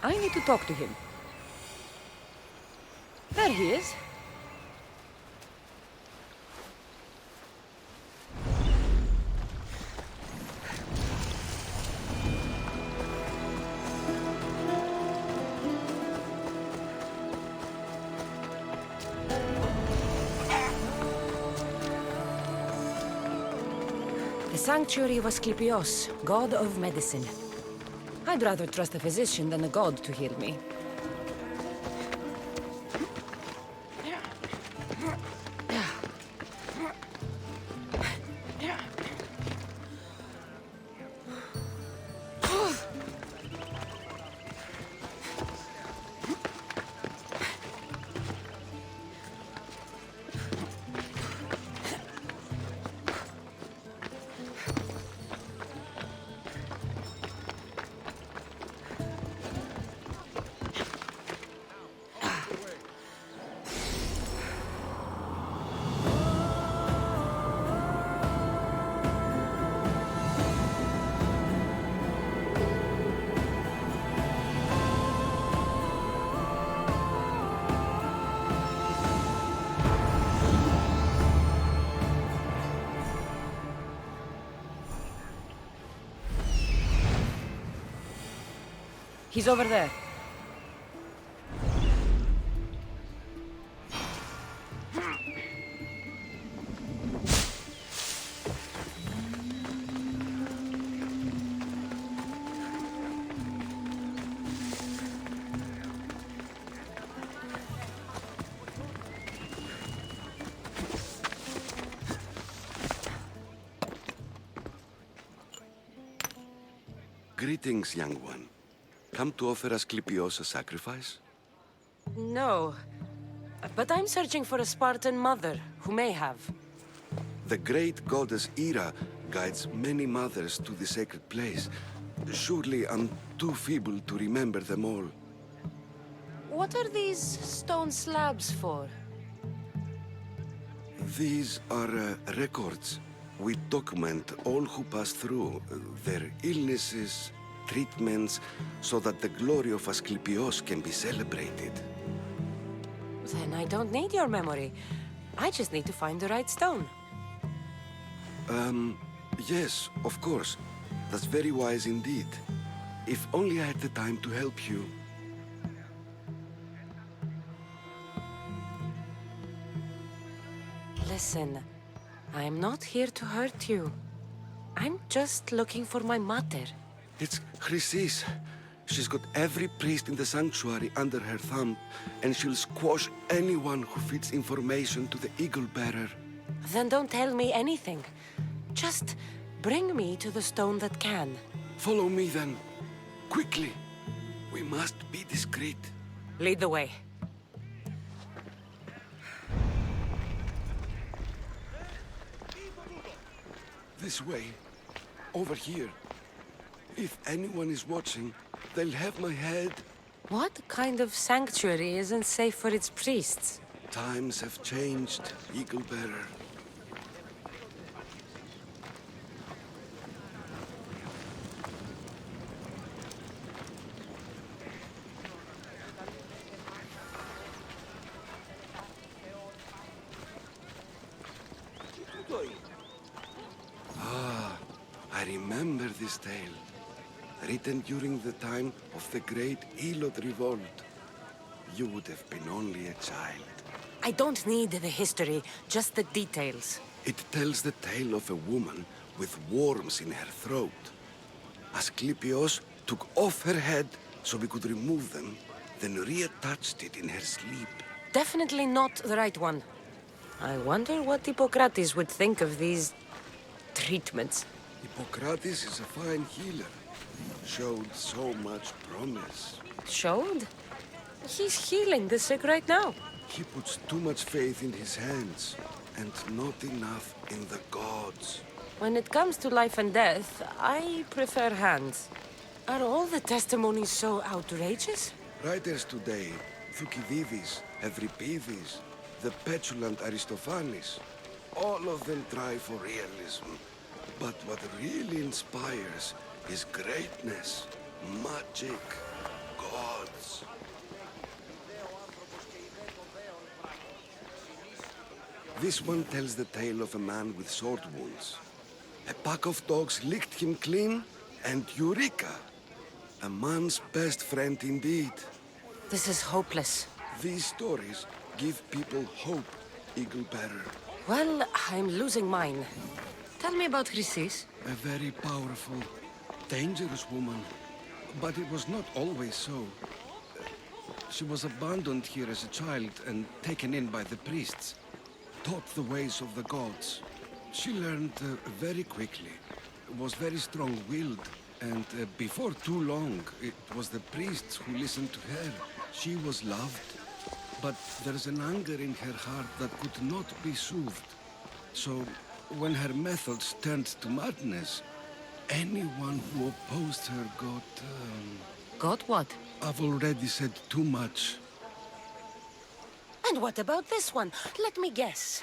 I need to talk to him. There he is. The sanctuary of Asclepios, god of medicine. I'd rather trust a physician than a god to heal me. He's over there. Greetings, young one. Come to offer Asclepios a sacrifice? No. But I'm searching for a Spartan mother who may have. The great goddess Ira guides many mothers to the sacred place. Surely I'm too feeble to remember them all. What are these stone slabs for? These are records. We document all who pass through, their illnesses, treatments, so that the glory of Asclepios can be celebrated. Then I don't need your memory. I just need to find the right stone. Yes, of course. That's very wise indeed. If only I had the time to help you. Listen, I'm not here to hurt you. I'm just looking for my mother. It's Chrysis. She's got every priest in the sanctuary under her thumb, and she'll squash anyone who feeds information to the Eagle Bearer. Then don't tell me anything. Just bring me to the stone that can. Follow me then. Quickly. We must be discreet. Lead the way. This way. Over here. If anyone is watching, they'll have my head. What kind of sanctuary isn't safe for its priests? Times have changed, Eagle Bearer. I remember this tale. Written during the time of the Great Elot Revolt. You would have been only a child. I don't need the history, just the details. It tells the tale of a woman with worms in her throat. Asclepios took off her head so we could remove them, then reattached it in her sleep. Definitely not the right one. I wonder what Hippocrates would think of these treatments. Hippocrates is a fine healer. Showed so much promise. Showed? He's healing the sick right now. He puts too much faith in his hands, and not enough in the gods. When it comes to life and death, I prefer hands. Are all the testimonies so outrageous? Writers today, Thucydides, Euripides, the petulant Aristophanes, all of them try for realism. But what really inspires is greatness, magic, God. clothes. This one tells the tale of a man with sword wounds. A pack of dogs licked him clean, and Eureka! A man's best friend indeed. This is hopeless. These stories give people hope, Eagle Bearer. Well, I'm losing mine. Tell me about Chrysis. A very powerful, dangerous woman. But it was not always so. She was abandoned here as a child and taken in by the priests. Taught the ways of the gods. She learned very quickly. Was very strong-willed. And before too long, it was the priests who listened to her. She was loved. But there's an anger in her heart that could not be soothed. So, when her methods turned to madness, anyone who opposed her got... Got what? I've already said too much. And what about this one? Let me guess.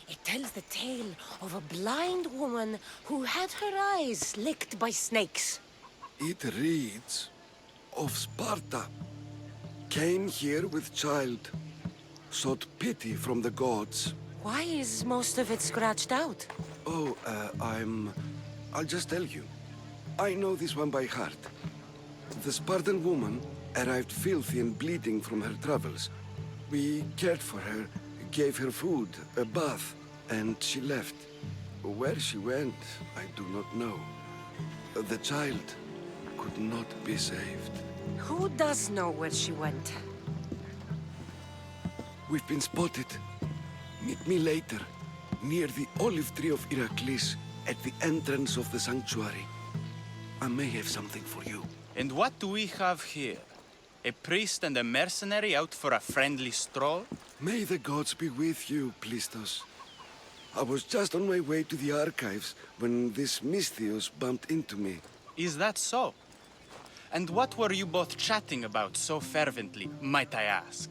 It tells the tale of a blind woman who had her eyes licked by snakes. It reads of Sparta. Came here with child. Sought pity from the gods. Why is most of it scratched out? Oh, I'll just tell you. I know this one by heart. The Spartan woman arrived filthy and bleeding from her travels. We cared for her, gave her food, a bath, and she left. Where she went, I do not know. The child could not be saved. Who does know where she went? We've been spotted. Meet me later, near the olive tree of Iraklis, at the entrance of the sanctuary. I may have something for you. And what do we have here? A priest and a mercenary out for a friendly stroll? May the gods be with you, Plistos. I was just on my way to the archives when this Misthios bumped into me. Is that so? And what were you both chatting about so fervently, might I ask?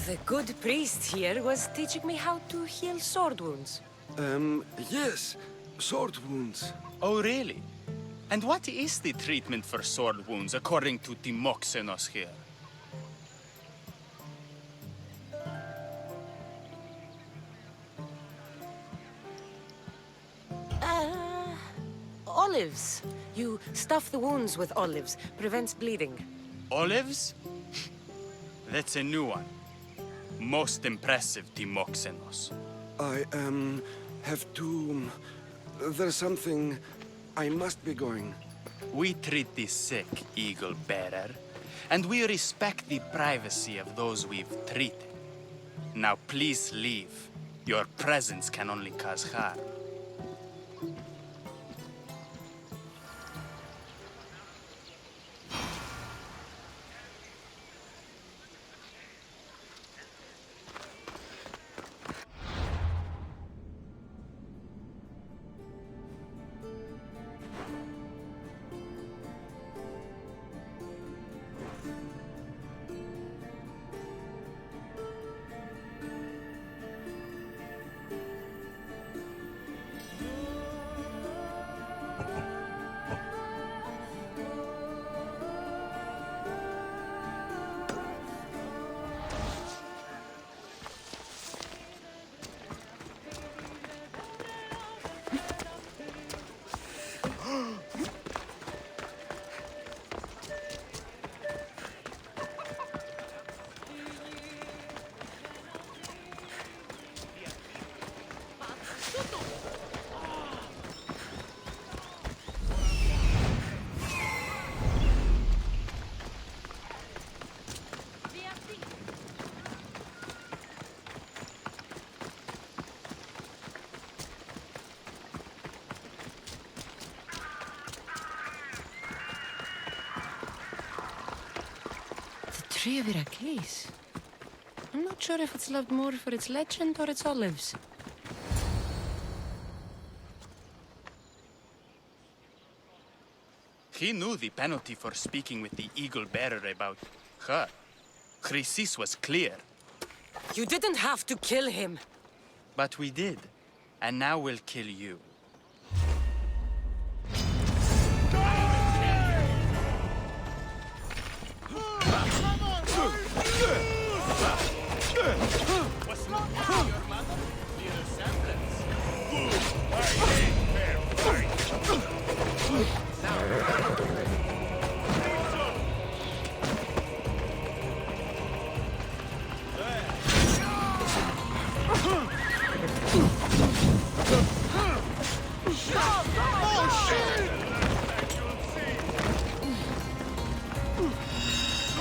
The good priest here was teaching me how to heal sword wounds. Yes. Sword wounds. Oh, really? And what is the treatment for sword wounds, according to Timoxenos here? Olives. You stuff the wounds with olives. Prevents bleeding. Olives? That's a new one. Most impressive, Timoxenos. I, have to... There's something... I must be going. We treat the sick, Eagle Bearer, and we respect the privacy of those we've treated. Now please leave. Your presence can only cause harm. Tree of Iraklis. I'm not sure if it's loved more for its legend or its olives. He knew the penalty for speaking with the Eagle Bearer about her. Chrysis was clear. You didn't have to kill him. But we did. And now we'll kill you.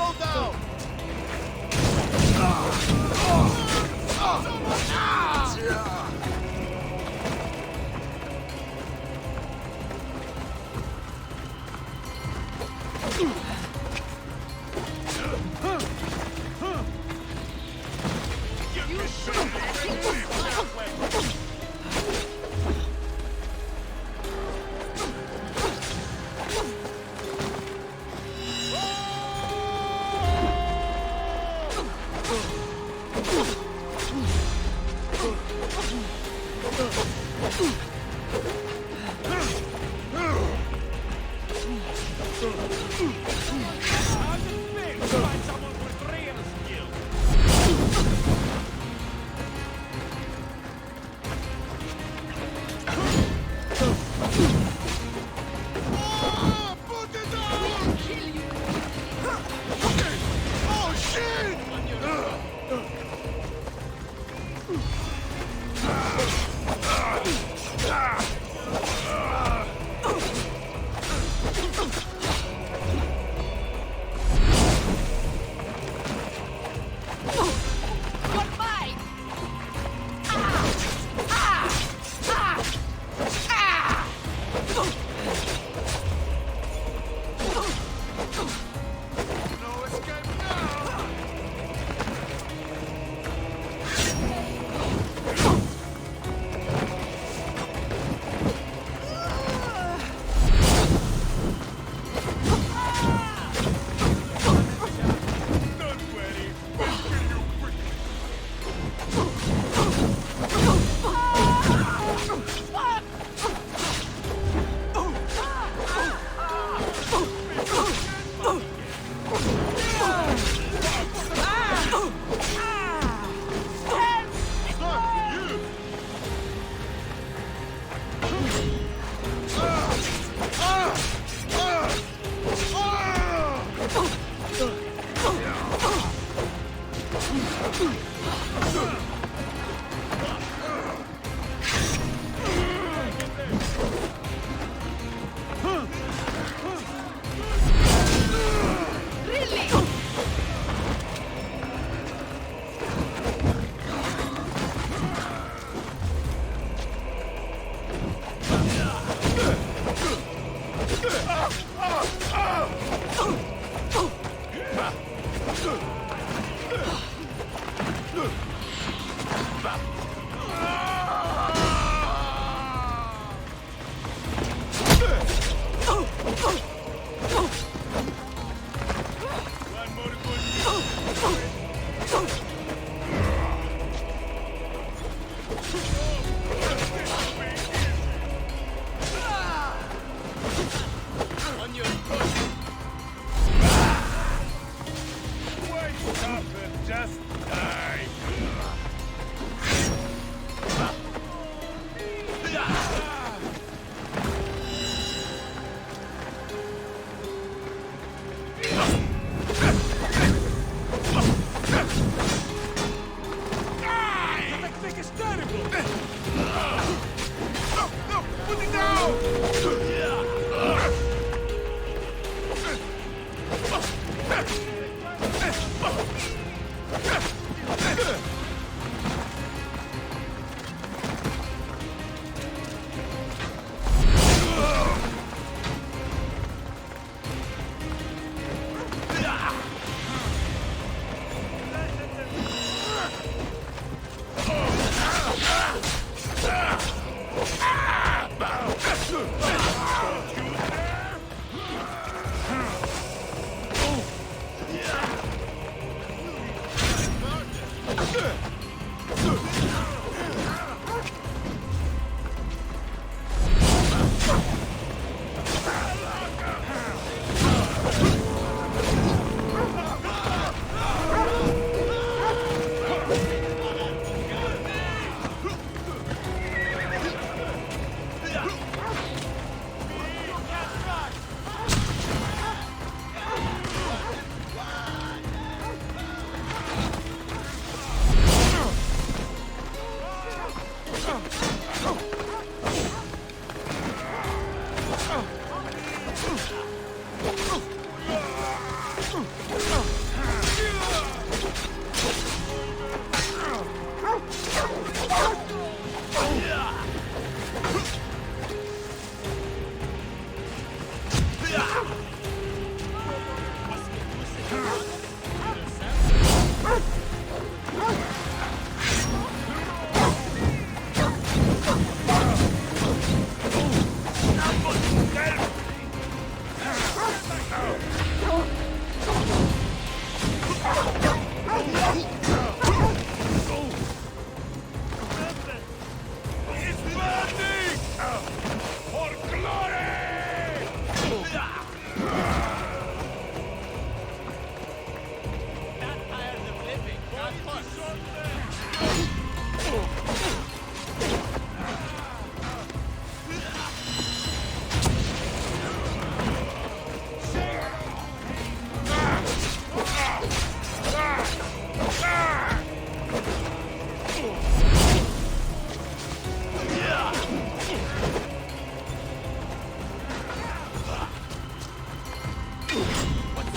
Hold down!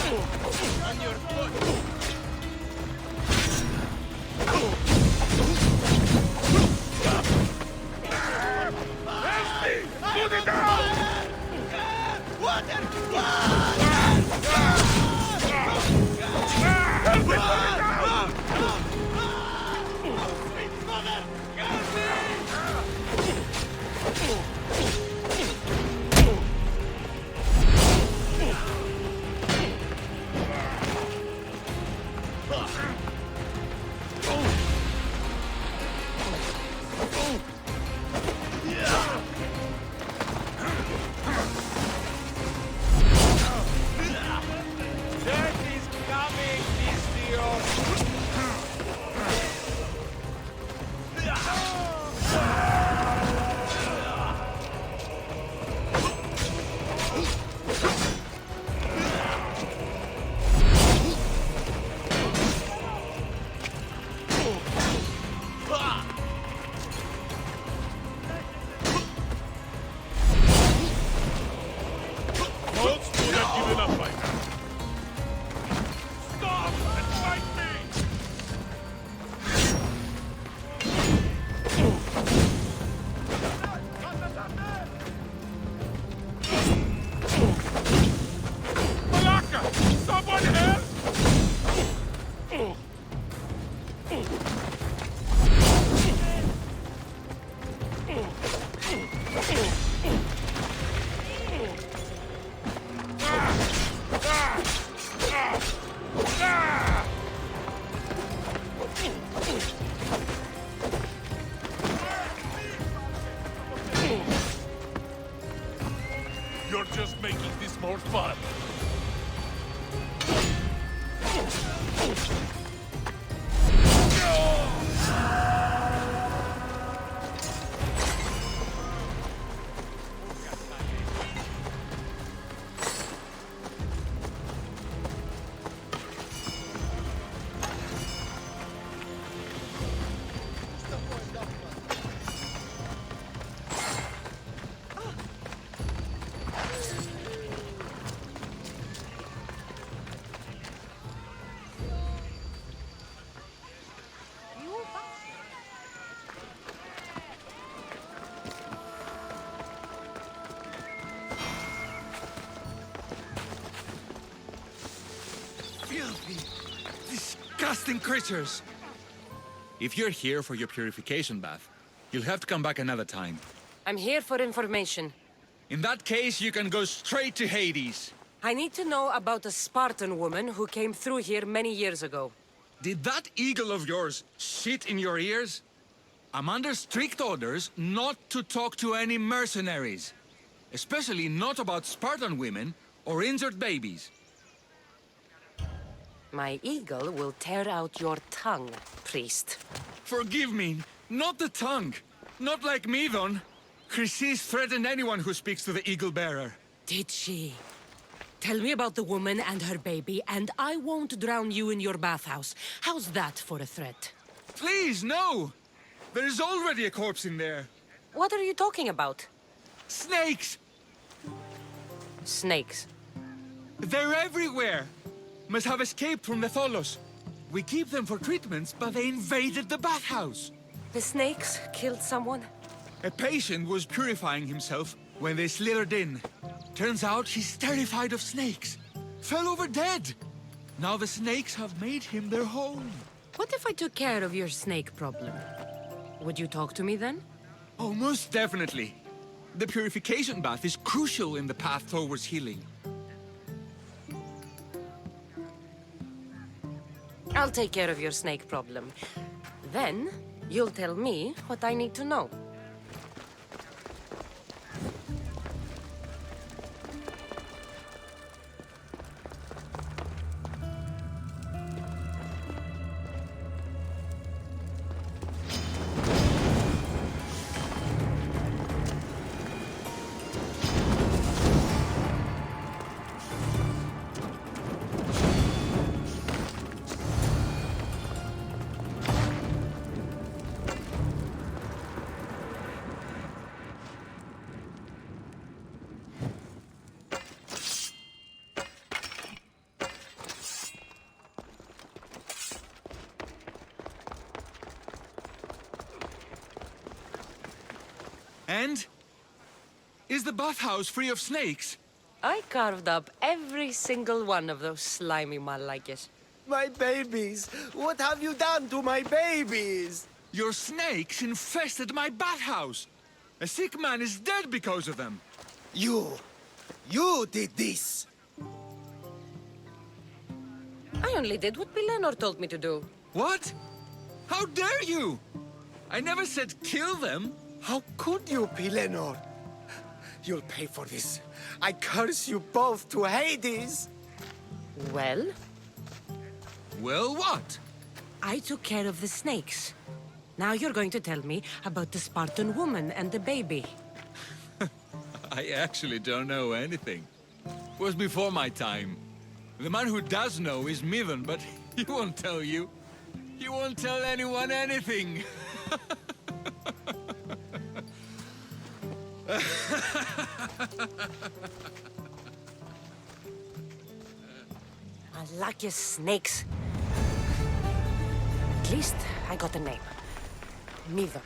On your foot! Put it down! Water! Help me put it down! Sweet mother! Help me! Death is coming, Mistio! Most would have given up by now. Stop and fight me! Malaka! Someone help! You're just making this more fun. Filthy, disgusting creatures! If you're here for your purification bath, you'll have to come back another time. I'm here for information. In that case, you can go straight to Hades. I need to know about a Spartan woman who came through here many years ago. Did that eagle of yours shit in your ears? I'm under strict orders not to talk to any mercenaries. Especially not about Spartan women or injured babies. My eagle will tear out your tongue, priest. Forgive me, not the tongue. Not like Medon. Chrysis threatened anyone who speaks to the eagle bearer. Did she? Tell me about the woman and her baby, and I won't drown you in your bathhouse. How's that for a threat? Please, no! There's already a corpse in there. What are you talking about? Snakes! Snakes. They're everywhere! Must have escaped from the Tholos. We keep them for treatments, but they invaded the bathhouse. The snakes killed someone? A patient was purifying himself when they slithered in. Turns out he's terrified of snakes. Fell over dead. Now the snakes have made him their home. What if I took care of your snake problem? Would you talk to me then? Oh, most definitely. The purification bath is crucial in the path towards healing. I'll take care of your snake problem. Then, you'll tell me what I need to know. And? Is the bathhouse free of snakes? I carved up every single one of those slimy malakes. My babies! What have you done to my babies? Your snakes infested my bathhouse! A sick man is dead because of them! You did this! I only did what Pilenor told me to do. What? How dare you? I never said kill them! How could you, Pilenor? You'll pay for this. I curse you both to Hades! Well, Well, what? I took care of the snakes. Now you're going to tell me about the Spartan woman and the baby. I actually don't know anything. Was before my time. The man who does know is Mivan, but he won't tell you. He won't tell anyone anything. Malakis snakes. At least I got a name. Mivan.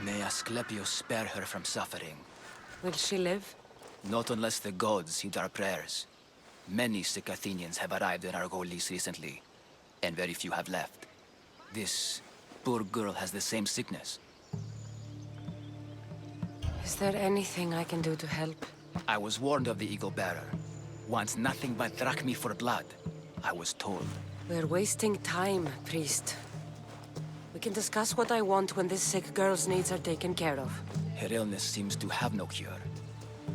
May Asclepius spare her from suffering. Will she live? Not unless the gods heed our prayers. Many sick Athenians have arrived in our Argolis recently, and very few have left. This poor girl has the same sickness. Is there anything I can do to help? I was warned of the Eagle Bearer. Wants nothing but drachmi for blood, I was told. We're wasting time, priest. We can discuss what I want when this sick girl's needs are taken care of. Her illness seems to have no cure,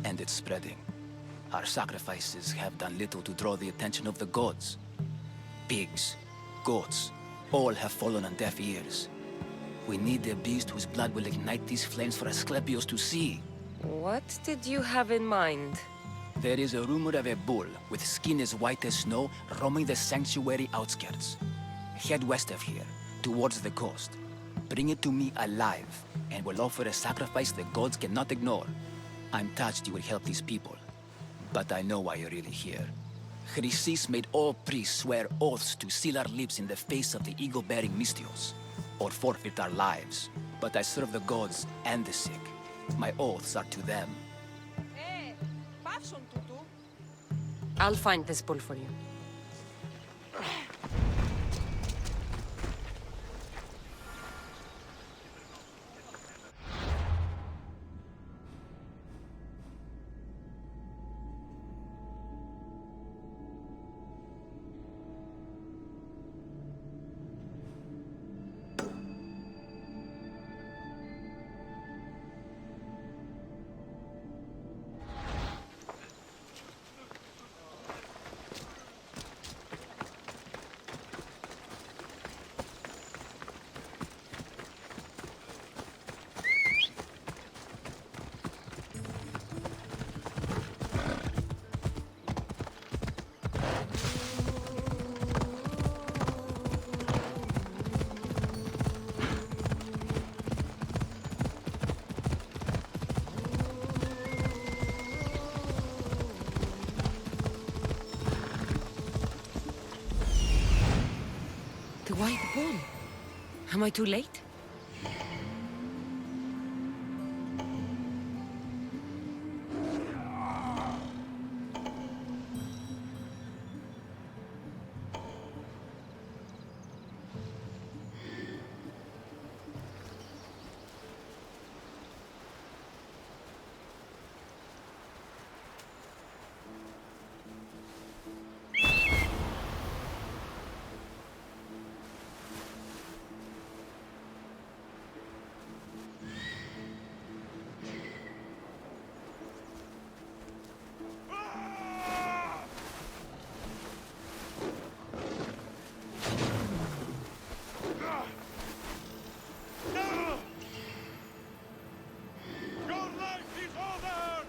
and it's spreading. Our sacrifices have done little to draw the attention of the gods. Pigs, goats, all have fallen on deaf ears. We need a beast whose blood will ignite these flames for Asclepius to see. What did you have in mind? There is a rumor of a bull with skin as white as snow roaming the sanctuary outskirts. Head west of here, towards the coast. Bring it to me alive, and we'll offer a sacrifice the gods cannot ignore. I'm touched you will help these people, but I know why you're really here. Chrysis made all priests swear oaths to seal our lips in the face of the eagle-bearing Mystios, or forfeit our lives. But I serve the gods and the sick. My oaths are to them. I'll find this bull for you. white bull. Am I too late? Your life is over!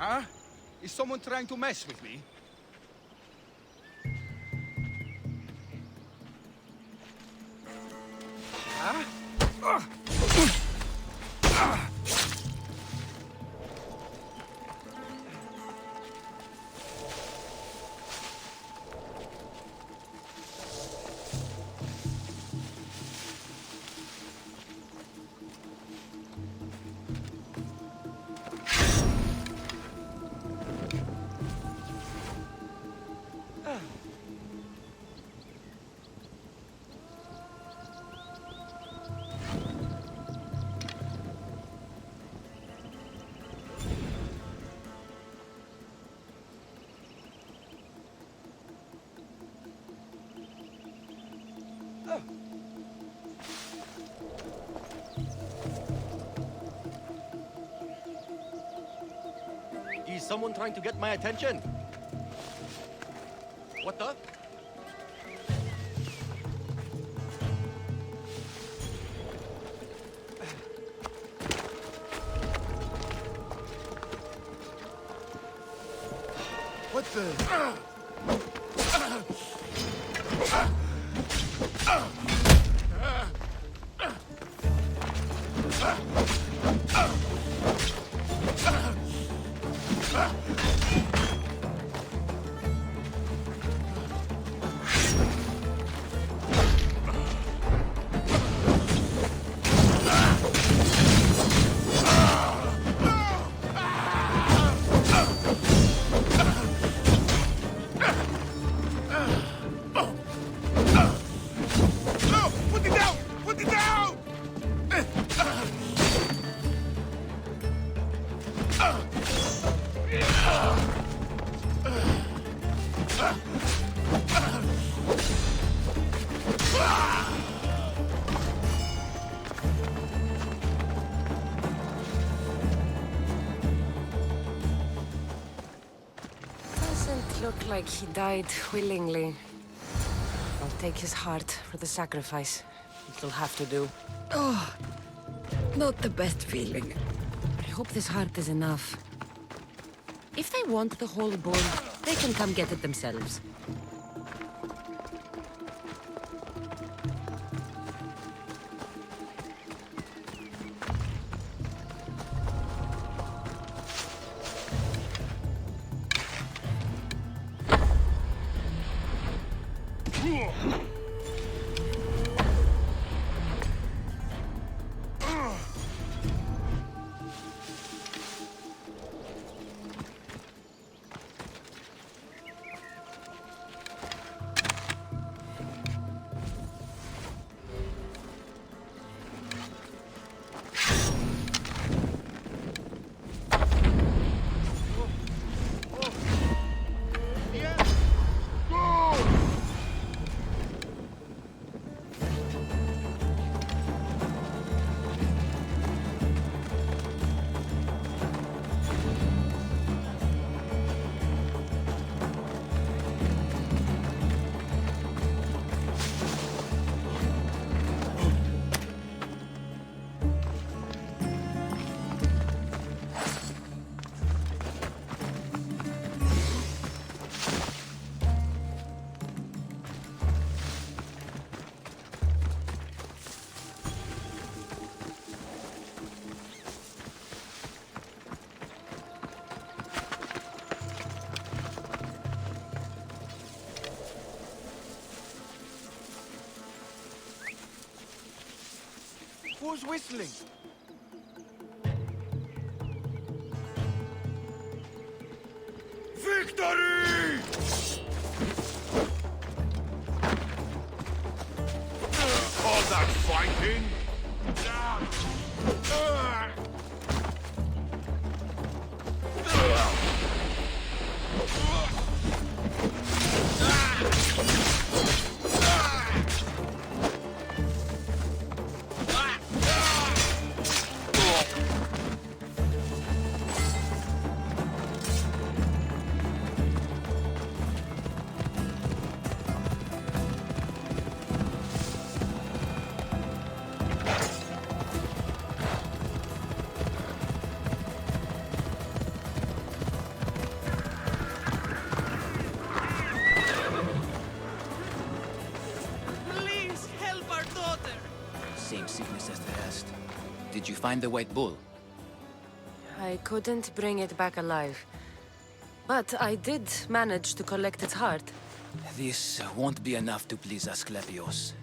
Huh? Is someone trying to mess with me? Huh? Is someone trying to get my attention? What the? What the? Put it down! Put it down! Doesn't look like he died willingly. I'll take his heart for the sacrifice. It'll have to do. Oh, not the best feeling. I hope this heart is enough. If they want the whole bull, they can come get it themselves. Who's whistling? Victory! All that fighting? Please help our daughter. Same sickness as the rest. Did you find the white bull? I couldn't bring it back alive. But I did manage to collect its heart. This won't be enough to please Asclepios.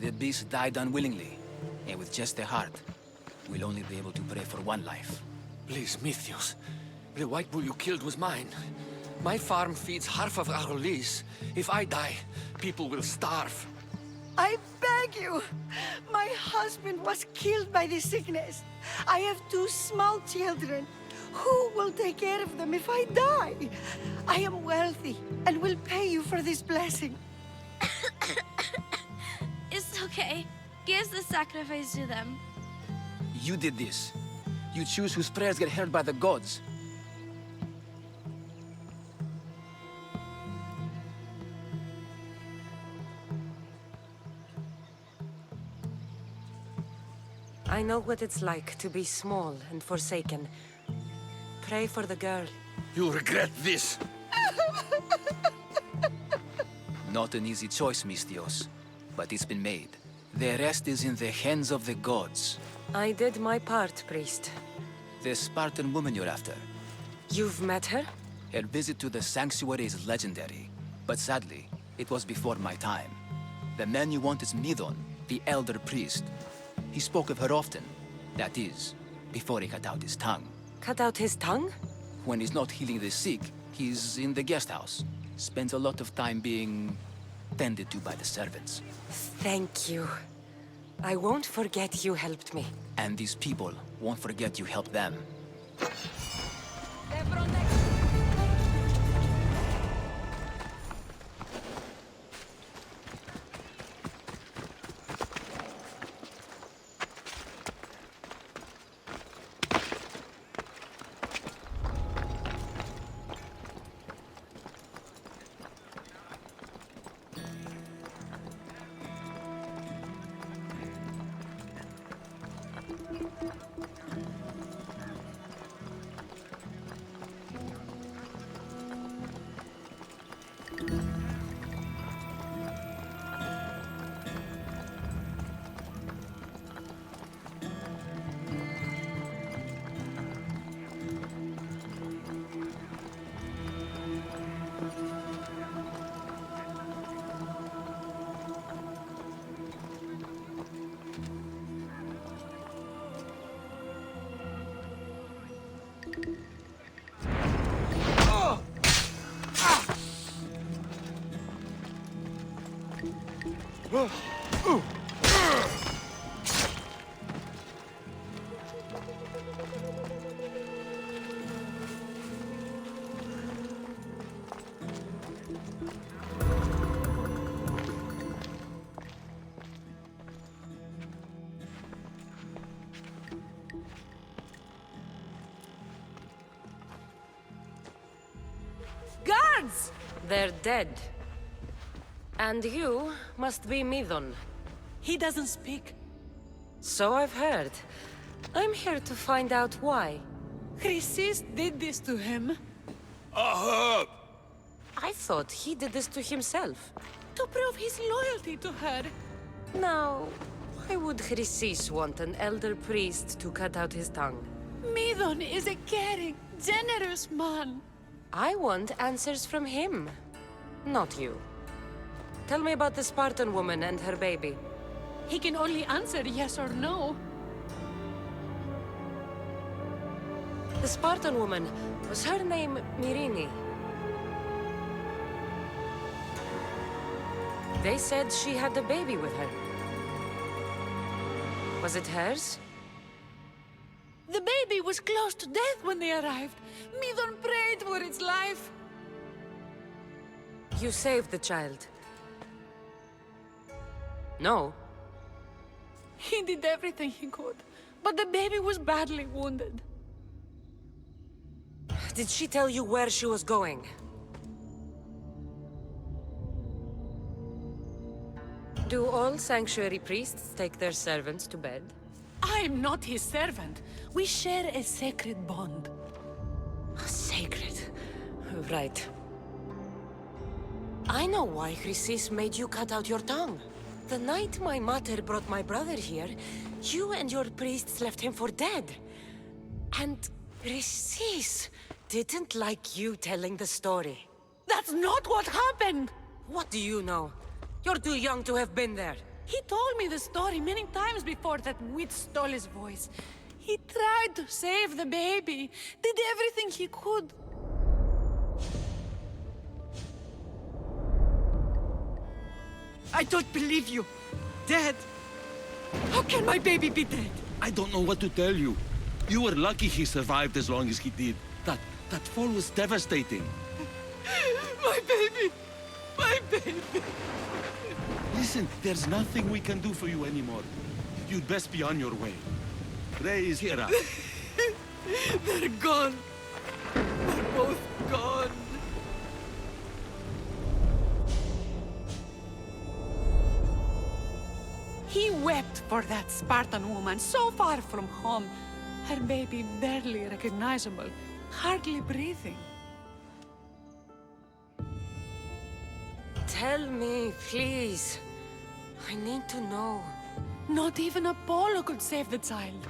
The beast died unwillingly, and with just the heart, we'll only be able to pray for one life. Please, Mythios. The white bull you killed was mine. My farm feeds half of our lease. If I die, people will starve. I beg you! My husband was killed by this sickness. I have 2 small children. Who will take care of them if I die? I am wealthy and will pay you for this blessing. It's okay. Give the sacrifice to them. You did this. You choose whose prayers get heard by the gods. I know what it's like to be small and forsaken. Pray for the girl. You'll regret this. Not an easy choice, Mystios, but it's been made. The rest is in the hands of the gods. I did my part, priest. The Spartan woman you're after. You've met her? Her visit to the sanctuary is legendary, but sadly, it was before my time. The man you want is Midon, the elder priest. He spoke of her often. That is, before he cut out his tongue. Cut out his tongue? When he's not healing the sick, he's in the guest house. Spends a lot of time being tended to by the servants. Thank you. I won't forget you helped me. And these people won't forget you helped them. Guards! They're dead. And you must be Midon. He doesn't speak. So I've heard. I'm here to find out why. Chrysis did this to him. I thought he did this to himself. To prove his loyalty to her. Now, why would Chrysis want an elder priest to cut out his tongue? Midon is a caring, generous man. I want answers from him, not you. Tell me about the Spartan woman and her baby. He can only answer yes or no. The Spartan woman, was her name Mirini? They said she had a baby with her. Was it hers? The baby was close to death when they arrived. Midon prayed for its life. You saved the child. No. He did everything he could, but the baby was badly wounded. Did she tell you where she was going? Do all sanctuary priests take their servants to bed? I'm not his servant. We share a sacred bond. Sacred. Right. I know why Chrysis made you cut out your tongue. The night my mater brought my brother here, you and your priests left him for dead. And Chrysis didn't like you telling the story. That's not what happened! What do you know? You're too young to have been there. He told me the story many times before that witch stole his voice. He tried to save the baby, did everything he could. I don't believe you. Dead? How can my baby be dead? I don't know what to tell you. You were lucky he survived as long as he did. That fall was devastating. My baby! My baby! Listen, there's nothing we can do for you anymore. You'd best be on your way. Ray is here. They're gone. They're both gone. He wept for that Spartan woman so far from home. Her baby barely recognizable, hardly breathing. Tell me, please. I need to know. Not even Apollo could save the child.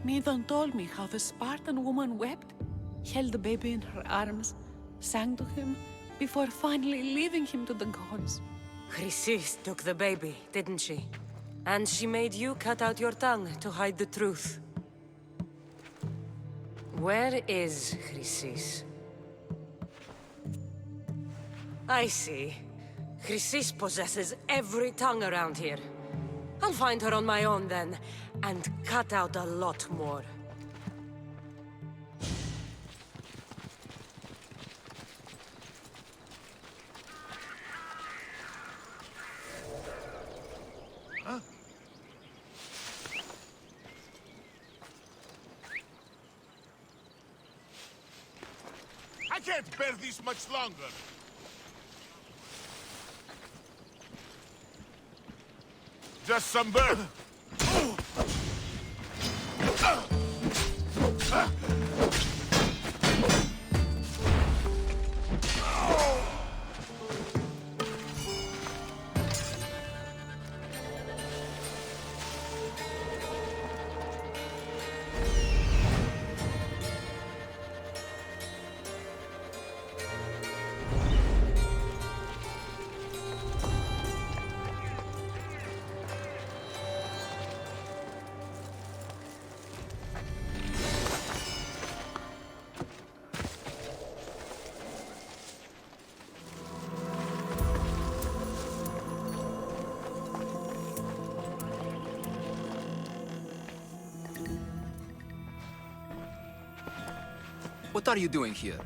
Midon told me how the Spartan woman wept, held the baby in her arms, sang to him, before finally leaving him to the gods. Chrysis took the baby, didn't she? And she made you cut out your tongue to hide the truth. Where is Chrysis? I see. Chrysis possesses every tongue around here. I'll find her on my own then, and cut out a lot more. I can't bear this much longer. Just some bird. What are you doing here?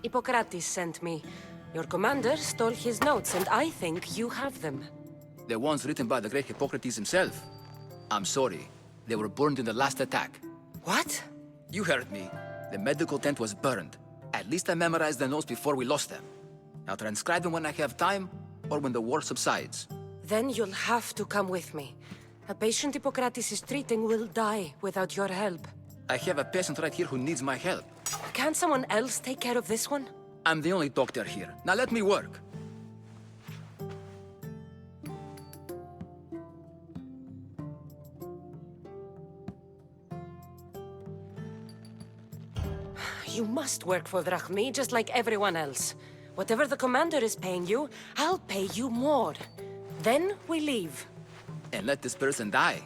Hippocrates sent me. Your commander stole his notes, and I think you have them. The ones written by the great Hippocrates himself. I'm sorry. They were burned in the last attack. What? You heard me. The medical tent was burned. At least I memorized the notes before we lost them. I'll transcribe them when I have time, or when the war subsides. Then you'll have to come with me. A patient Hippocrates is treating will die without your help. I have a patient right here who needs my help. Can't someone else take care of this one? I'm the only doctor here. Now let me work. You must work for Drachmi just like everyone else. Whatever the commander is paying you, I'll pay you more. Then we leave. And let this person die.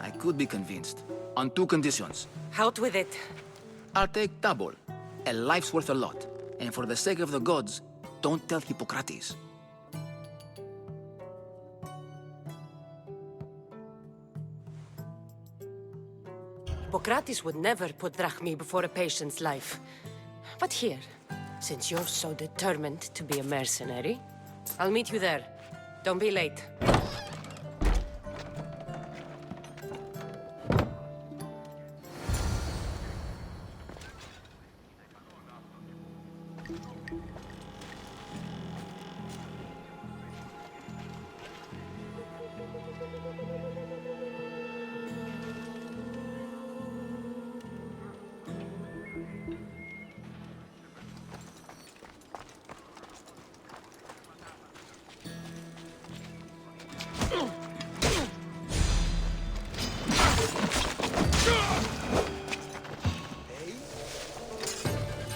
I could be convinced. On 2 conditions. Out with it. I'll take double. A life's worth a lot. And for the sake of the gods, don't tell Hippocrates. Hippocrates would never put drachmi before a patient's life. But here, since you're so determined to be a mercenary, I'll meet you there. Don't be late.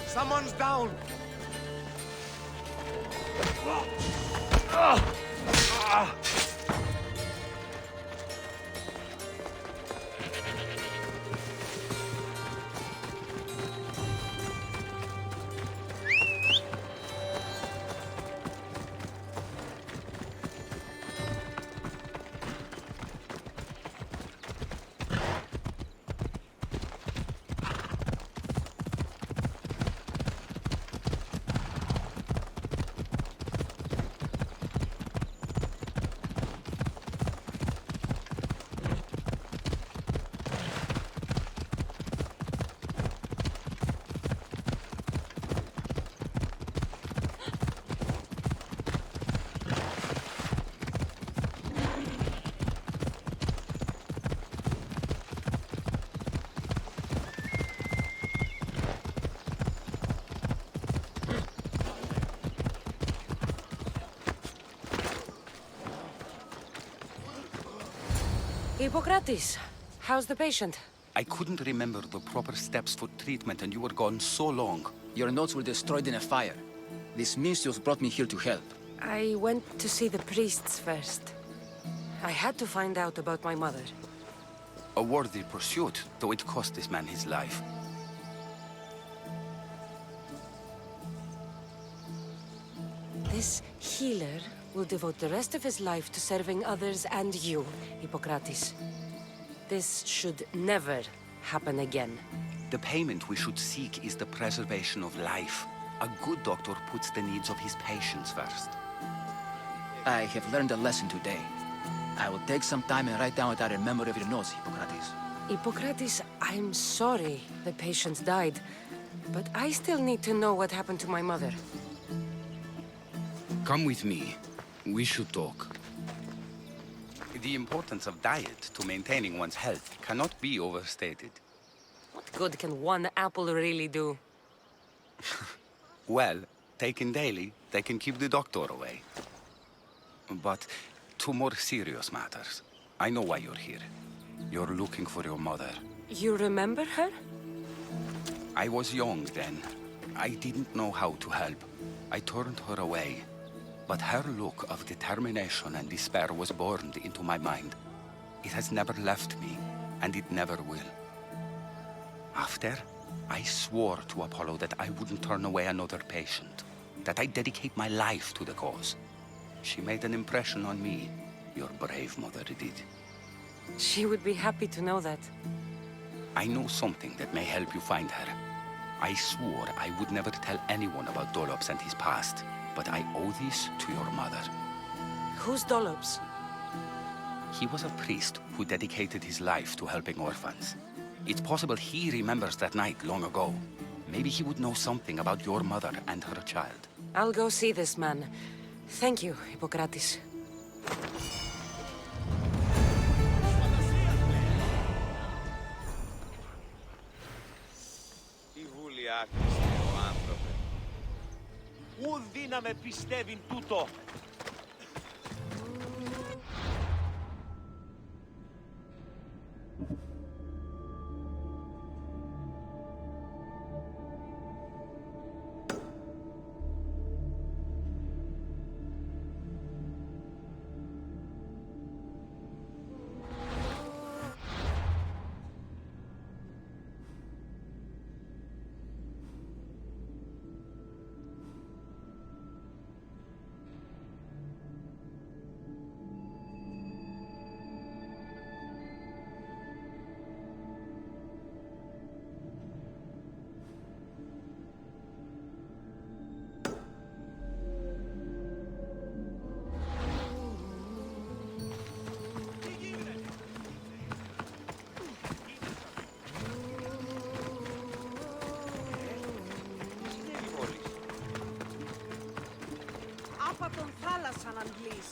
Someone's down! Hippocrates, how's the patient? I couldn't remember the proper steps for treatment and you were gone so long. Your notes were destroyed in a fire. This Misios brought me here to help. I went to see the priests first. I had to find out about my mother. A worthy pursuit, though it cost this man his life. This healer will devote the rest of his life to serving others and you, Hippocrates. This should never happen again. The payment we should seek is the preservation of life. A good doctor puts the needs of his patients first. I have learned a lesson today. I will take some time and write down what I remember of your notes, Hippocrates. Hippocrates, I'm sorry the patient died, but I still need to know what happened to my mother. Come with me. We should talk. The importance of diet to maintaining one's health cannot be overstated. What good can one apple really do? Well, taken daily, they can keep the doctor away. But to more serious matters, I know why you're here. You're looking for your mother. You remember her? I was young then. I didn't know how to help. I turned her away. But her look of determination and despair was burned into my mind. It has never left me, and it never will. After, I swore to Apollo that I wouldn't turn away another patient, that I'd dedicate my life to the cause. She made an impression on me. Your brave mother did. She would be happy to know that. I know something that may help you find her. I swore I would never tell anyone about Dolops and his past. But I owe this to your mother. Who's Dolops? He was a priest who dedicated his life to helping orphans. It's possible he remembers that night long ago. Maybe he would know something about your mother and her child. I'll go see this man. Thank you, Hippocrates. Τι βουλιάκης είναι ο άνθρωπε. Ου δύναμε πιστεύειν τούτο. θάλασσαν Αγγλής.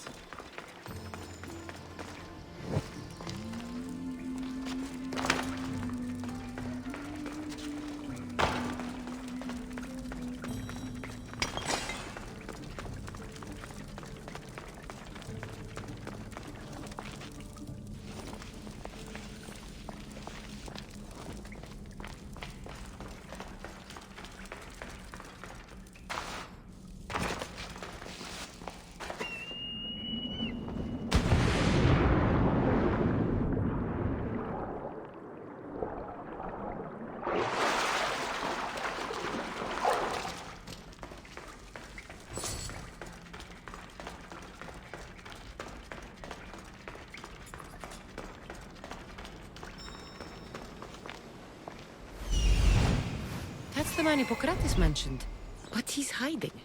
That's the man Hippocrates mentioned. But he's hiding.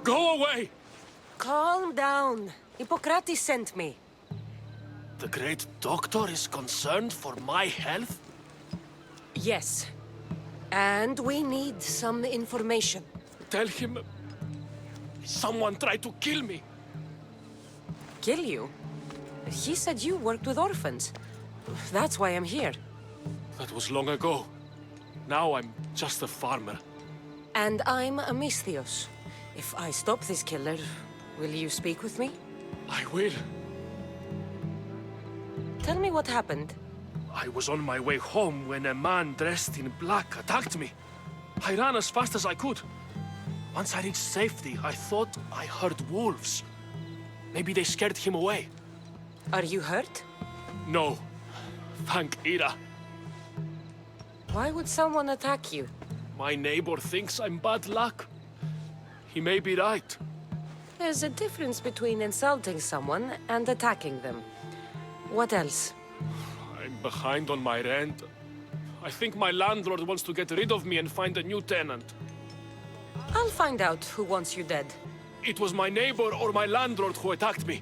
Go away! Calm down. Hippocrates sent me. The great doctor is concerned for my health? Yes. And we need some information. Tell him... someone tried to kill me. Kill you? He said you worked with orphans. That's why I'm here. That was long ago. Now I'm just a farmer. And I'm Amistios. If I stop this killer, will you speak with me? I will. Tell me what happened. I was on my way home when a man dressed in black attacked me. I ran as fast as I could. Once I reached safety, I thought I heard wolves. Maybe they scared him away. Are you hurt? No. Thank Ira. Why would someone attack you? My neighbor thinks I'm bad luck. He may be right. There's a difference between insulting someone and attacking them. What else? I'm behind on my rent. I think my landlord wants to get rid of me and find a new tenant. I'll find out who wants you dead. It was my neighbor or my landlord who attacked me.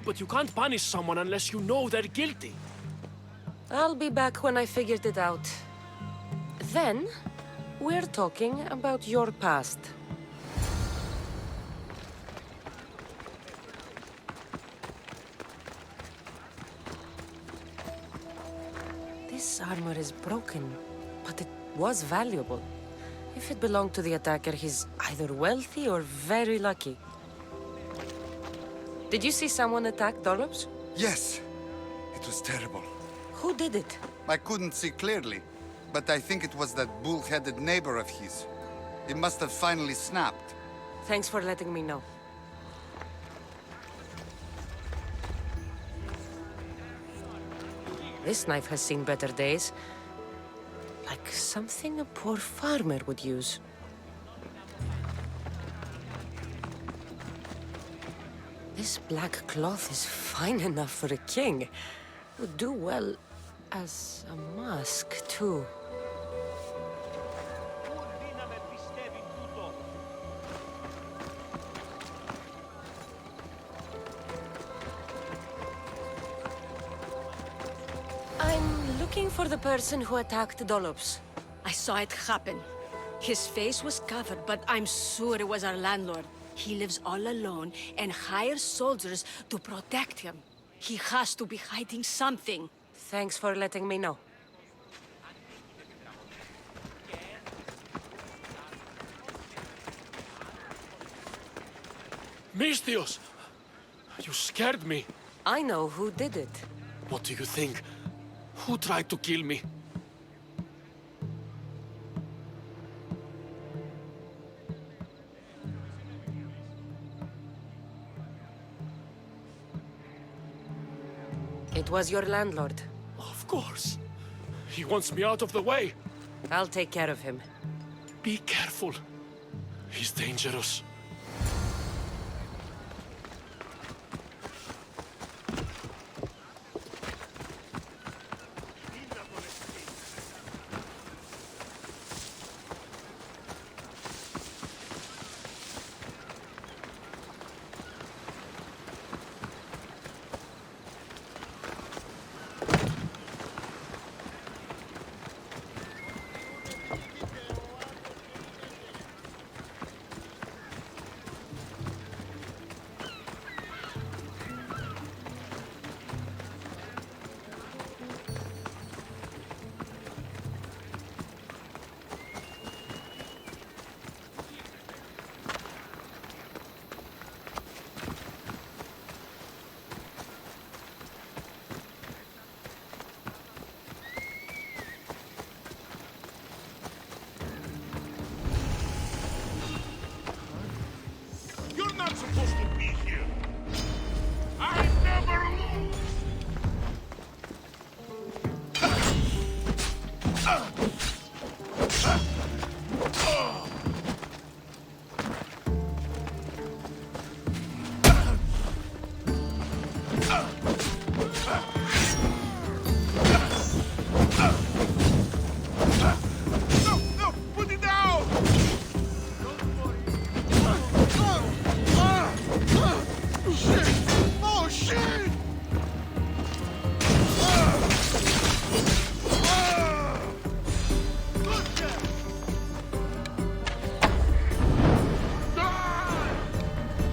But you can't punish someone unless you know they're guilty. I'll be back when I figured it out. Then, we're talking about your past. This armor is broken, but it was valuable. If it belonged to the attacker, he's either wealthy or very lucky. Did you see someone attack Dollops? Yes. It was terrible. Who did it? I couldn't see clearly, but I think it was that bull-headed neighbor of his. It must have finally snapped. Thanks for letting me know. This knife has seen better days. Like something a poor farmer would use. This black cloth is fine enough for a king. Would do well as a mask, too. I'm looking for the person who attacked Dollops. I saw it happen. His face was covered, but I'm sure it was our landlord. He lives all alone and hires soldiers to protect him. He has to be hiding something. Thanks for letting me know. Mistios! You scared me. I know who did it. What do you think? Who tried to kill me? It was your landlord. Of course. He wants me out of the way. I'll take care of him. Be careful. He's dangerous.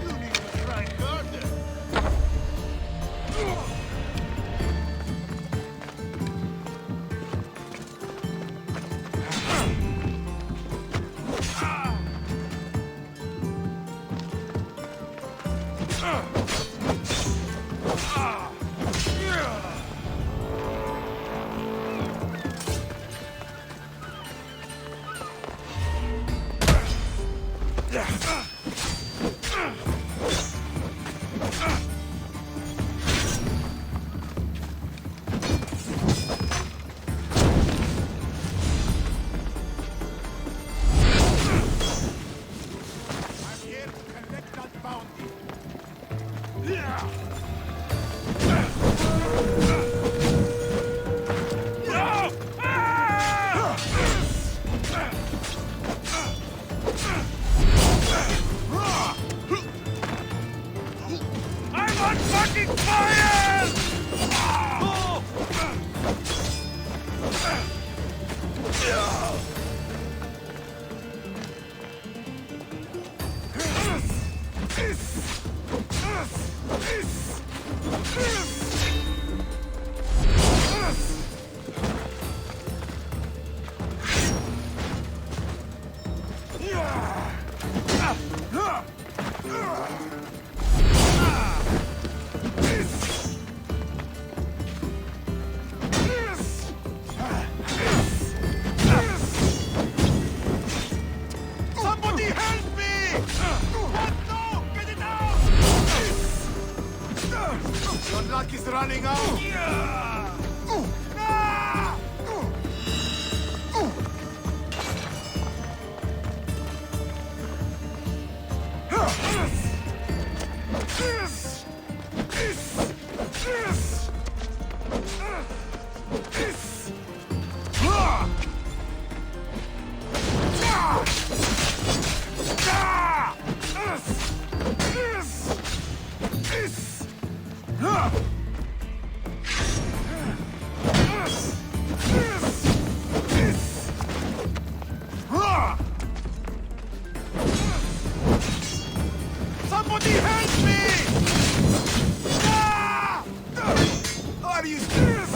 You need to try harder. I'm here to collect that bounty. I'm on fucking fire! Somebody help me! What? No! Get it out! Your luck is running out! Ah! Somebody help me! Ah! Are you serious?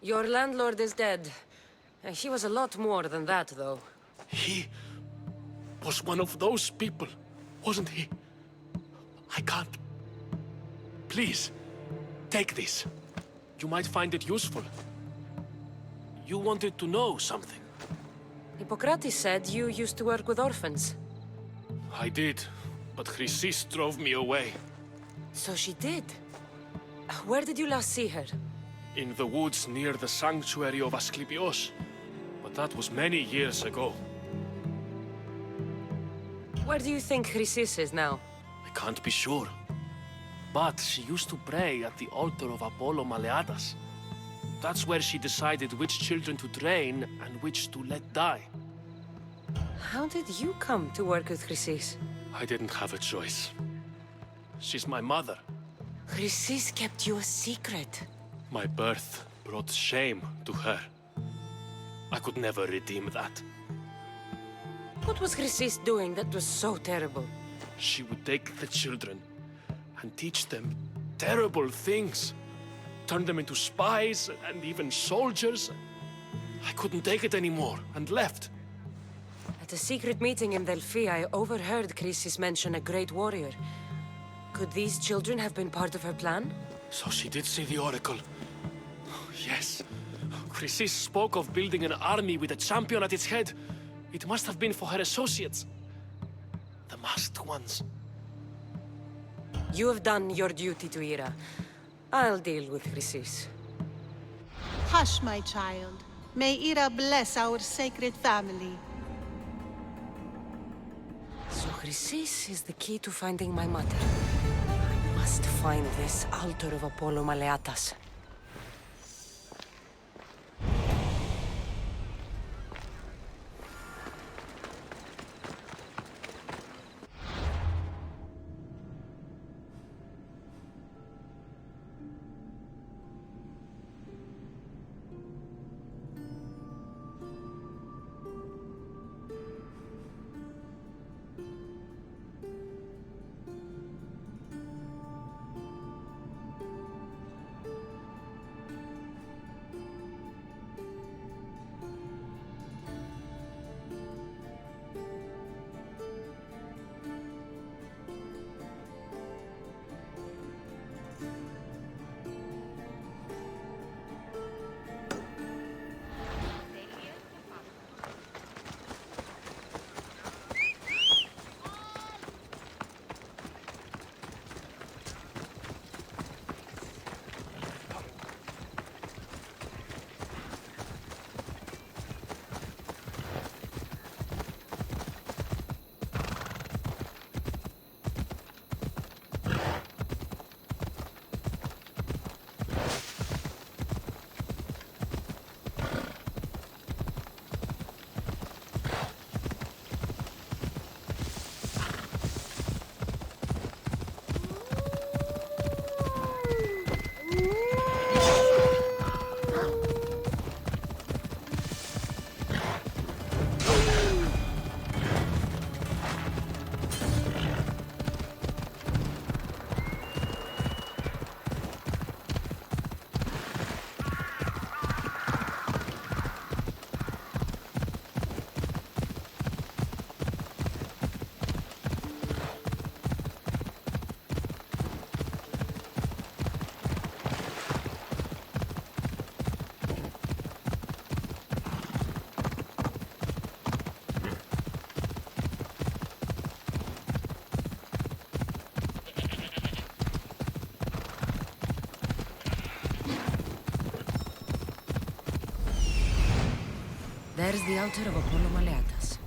Your landlord is dead. He was a lot more than that, though. He was one of those people, wasn't he? I can't. Please, take this. You might find it useful. You wanted to know something. Hippocrates said you used to work with orphans. I did, but Chrysis drove me away. So she did. Where did you last see her? In the woods near the sanctuary of Asclepios. But that was many years ago. Where do you think Chrysis is now? I can't be sure. But she used to pray at the altar of Apollo Maleatas. That's where she decided which children to train and which to let die. How did you come to work with Chrysis? I didn't have a choice. She's my mother. Chrysis kept you a secret. My birth brought shame to her. I could never redeem that. What was Chrysis doing that was so terrible? She would take the children and teach them terrible things. Turn them into spies and even soldiers. I couldn't take it anymore and left. At a secret meeting in Delphi, I overheard Chrysis mention a great warrior. Could these children have been part of her plan? So she did see the oracle. Yes. Chrysis spoke of building an army with a champion at its head. It must have been for her associates. The masked ones. You have done your duty to Ira. I'll deal with Chrysis. Hush, my child. May Ira bless our sacred family. So Chrysis is the key to finding my mother. I must find this altar of Apollo Maleatas. There's the altar of Apollo Maleatas.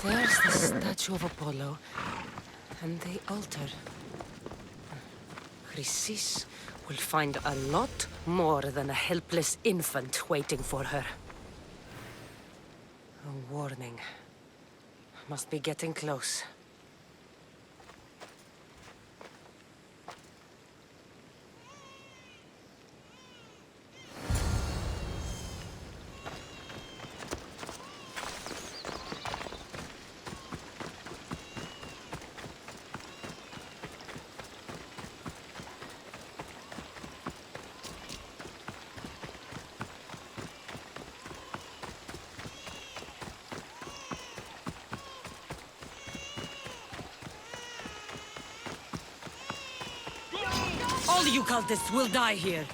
There's the statue of Apollo and the altar. Chrysis will find a lot more than a helpless infant waiting for her. A warning. Must be getting close. All you cultists will die here.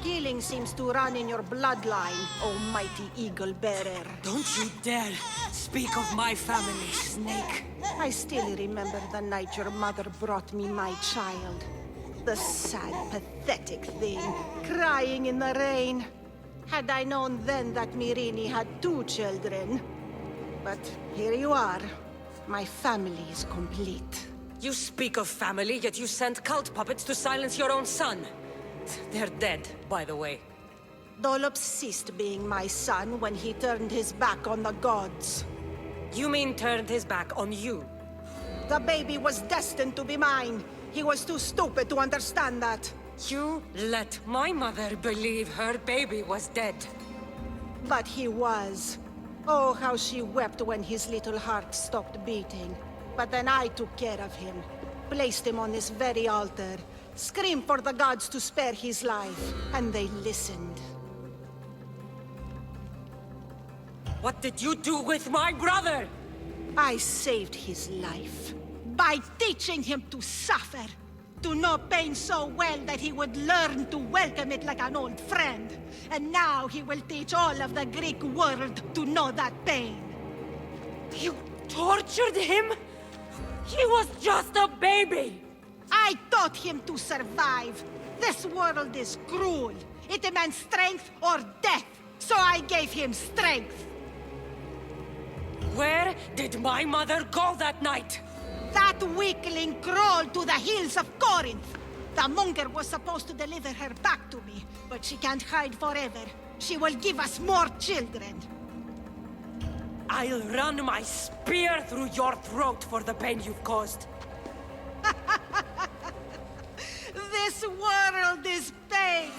Killing seems to run in your bloodline, almighty eagle bearer. Don't you dare speak of my family, Snake. I still remember the night your mother brought me my child. The sad, pathetic thing, crying in the rain. Had I known then that Myrini had 2 children. But here you are. My family is complete. You speak of family, yet you sent cult puppets to silence your own son. They're dead, by the way. Dolop ceased being my son when he turned his back on the gods. You mean turned his back on you? The baby was destined to be mine. He was too stupid to understand that. You let my mother believe her baby was dead. But he was. Oh, how she wept when his little heart stopped beating. But then I took care of him, placed him on this very altar, screamed for the gods to spare his life, and they listened. What did you do with my brother? I saved his life by teaching him to suffer, to know pain so well that he would learn to welcome it like an old friend. And now he will teach all of the Greek world to know that pain. You tortured him? He was just a baby! I taught him to survive. This world is cruel. It demands strength or death. So I gave him strength. Where did my mother go that night? That weakling crawled to the hills of Corinth. The monger was supposed to deliver her back to me, but she can't hide forever. She will give us more children. I'll run my spear through your throat for the pain you've caused. This world is pain.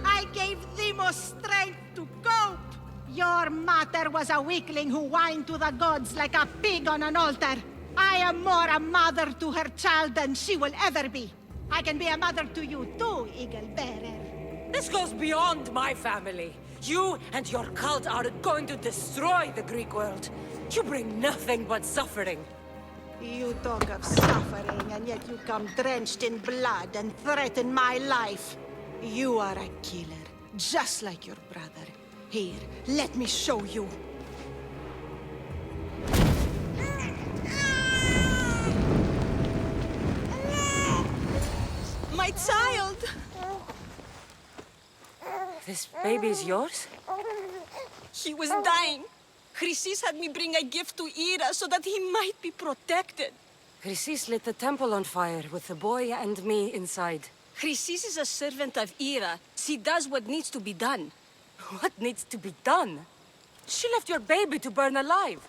I gave Demos strength to cope. Your mother was a weakling who whined to the gods like a pig on an altar. I am more a mother to her child than she will ever be. I can be a mother to you too, Eagle Bearer. This goes beyond my family. You and your cult are going to destroy the Greek world. You bring nothing but suffering. You talk of suffering, and yet you come drenched in blood and threaten my life. You are a killer, just like your brother. Here, let me show you. My child! This baby's yours? He was dying. Chrysis had me bring a gift to Ira so that he might be protected. Chrysis lit the temple on fire with the boy and me inside. Chrysis is a servant of Ira. She does what needs to be done. What needs to be done? She left your baby to burn alive.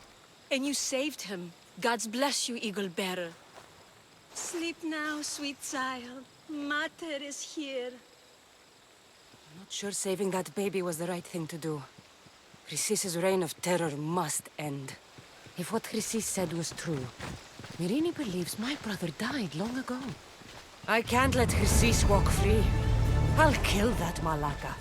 And you saved him. God's bless you, Eagle Bearer. Sleep now, sweet child. Mater is here. I'm not sure saving that baby was the right thing to do. Chrysis's reign of terror must end. If what Chrysis said was true, Myrini believes my brother died long ago. I can't let Chrysis walk free. I'll kill that Malaka.